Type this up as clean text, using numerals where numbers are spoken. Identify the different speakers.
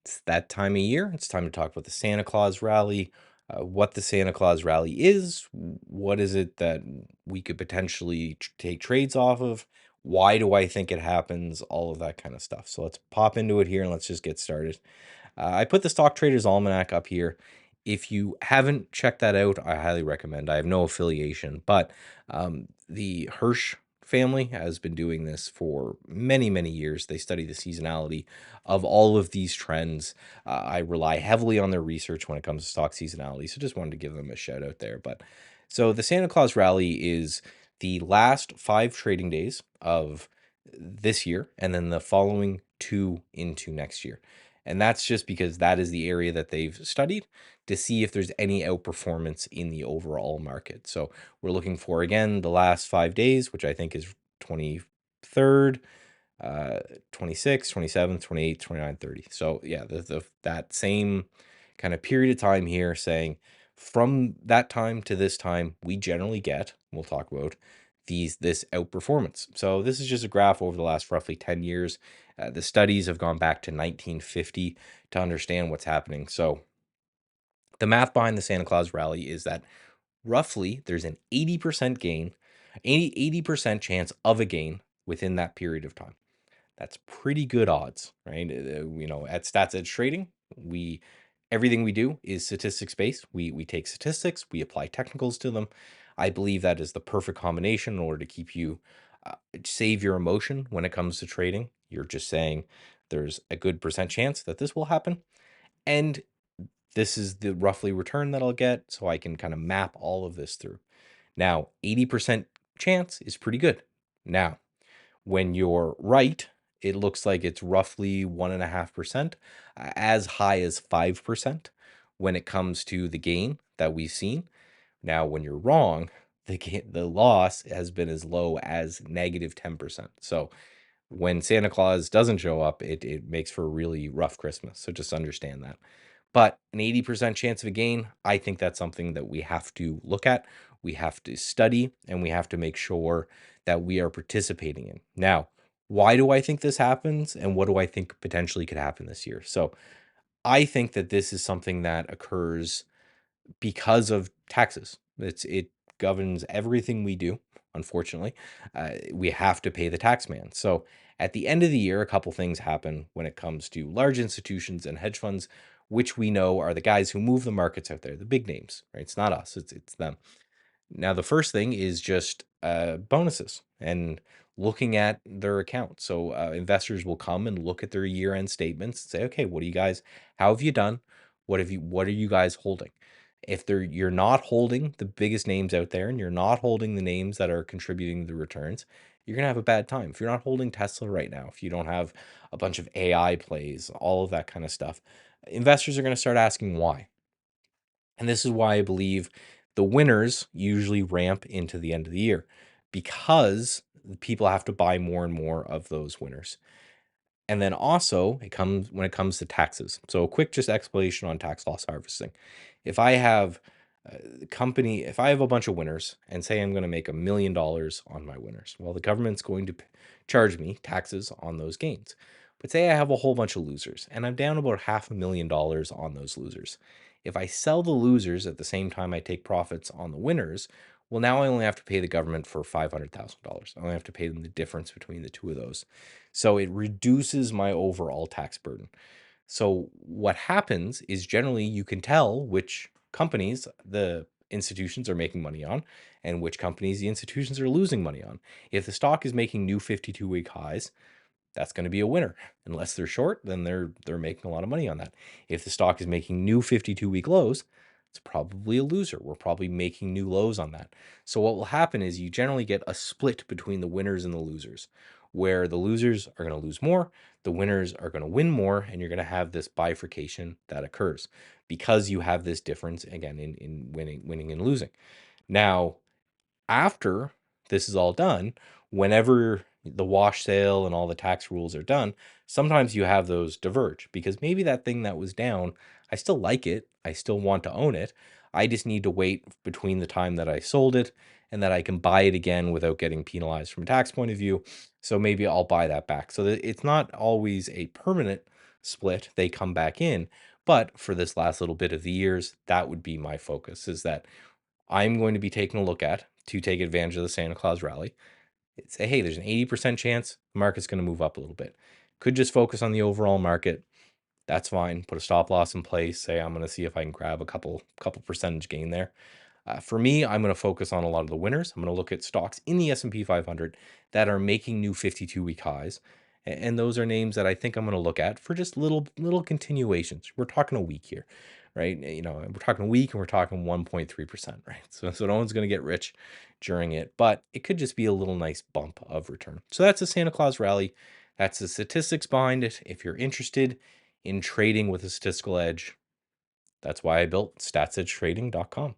Speaker 1: It's that time of year. It's time to talk about the Santa Claus Rally, what the Santa Claus Rally is, what is it that we could potentially take trades off of, why do I think it happens, all of that kind of stuff. So let's pop into it here and let's just get started. I put the Stock Traders Almanac up here. If you haven't checked that out, I highly recommend. I have no affiliation, but the Hirsch family has been doing this for many, many years. They study the seasonality of all of these trends. I rely heavily on their research when it comes to stock seasonality, so just wanted to give them a shout out there. But so the Santa Claus Rally is the last 5 trading days of this year, and then the following 2 into next year. And that's just because that is the area that they've studied to see if there's any outperformance in the overall market. So we're looking for, again, the last 5 days, which I think is 23rd, 26th, 27th, 28th, 29th, 30th. So yeah, that same kind of period of time here, saying from that time to this time, we generally get, we'll talk about this outperformance. So this is just a graph over the last roughly 10 years. The studies have gone back to 1950 to understand what's happening. So the math behind the Santa Claus Rally is that roughly there's an 80% gain, 80% chance of a gain within that period of time. That's pretty good odds, right? At StatsEdgeTrading, everything we do is statistics based. We take statistics, we apply technicals to them. I believe that is the perfect combination in order to keep you save your emotion when it comes to trading. You're just saying there's a good percent chance that this will happen, and this is the roughly return that I'll get, so I can kind of map all of this through. Now, 80% chance is pretty good. Now, when you're right, it looks like it's roughly 1.5%, as high as 5% when it comes to the gain that we've seen. Now, when you're wrong, the loss has been as low as negative 10%. So when Santa Claus doesn't show up, it makes for a really rough Christmas. So just understand that. But an 80% chance of a gain, I think that's something that we have to look at, we have to study, and we have to make sure that we are participating in. Now, why do I think this happens, and what do I think potentially could happen this year? So I think that this is something that occurs because of taxes. It governs everything we do. Unfortunately, we have to pay the tax man. So at the end of the year, a couple things happen when it comes to large institutions and hedge funds, which we know are the guys who move the markets out there, the big names, right? It's not us, it's them. Now, the first thing is just bonuses and looking at their account. So investors will come and look at their year-end statements and say, okay, what do you guys, how have you done? What are you guys holding? If you're not holding the biggest names out there and you're not holding the names that are contributing to the returns, you're gonna have a bad time. If you're not holding Tesla right now, if you don't have a bunch of AI plays, all of that kind of stuff, investors are gonna start asking why. And this is why I believe the winners usually ramp into the end of the year, because people have to buy more and more of those winners. And then also when it comes to taxes. So a quick just explanation on tax loss harvesting. If I have if I have a bunch of winners and say I'm going to make $1 million on my winners, well, the government's going to charge me taxes on those gains. But say I have a whole bunch of losers and I'm down about $500,000 on those losers. If I sell the losers at the same time I take profits on the winners, well, now I only have to pay the government for $500,000. I only have to pay them the difference between the two of those. So it reduces my overall tax burden. So what happens is generally you can tell which companies the institutions are making money on and which companies the institutions are losing money on. If the stock is making new 52-week highs, that's going to be a winner. Unless they're short, then they're making a lot of money on that. If the stock is making new 52-week lows, it's probably a loser. We're probably making new lows on that. So what will happen is you generally get a split between the winners and the losers, where the losers are going to lose more, the winners are going to win more, and you're going to have this bifurcation that occurs because you have this difference again in winning and losing. Now, after this is all done, whenever the wash sale and all the tax rules are done, sometimes you have those diverge because maybe that thing that was down, I still like it. I still want to own it. I just need to wait between the time that I sold it and that I can buy it again without getting penalized from a tax point of view. So maybe I'll buy that back. So that it's not always a permanent split, they come back in. But for this last little bit of the years, that would be my focus, is that I'm going to be taking a look at to take advantage of the Santa Claus rally. Say, hey, there's an 80% chance the market's going to move up a little bit. Could just focus on the overall market. That's fine. Put a stop loss in place. Say I'm going to see if I can grab a couple percentage gain there. For me, I'm going to focus on a lot of the winners. I'm going to look at stocks in the S&P 500 that are making new 52-week highs. And those are names that I think I'm going to look at for just little continuations. We're talking a week here, right? We're talking a week and we're talking 1.3%, right? So no one's going to get rich during it, but it could just be a little nice bump of return. So that's the Santa Claus rally. That's the statistics behind it. If you're interested in trading with a statistical edge, that's why I built StatsEdgeTrading.com.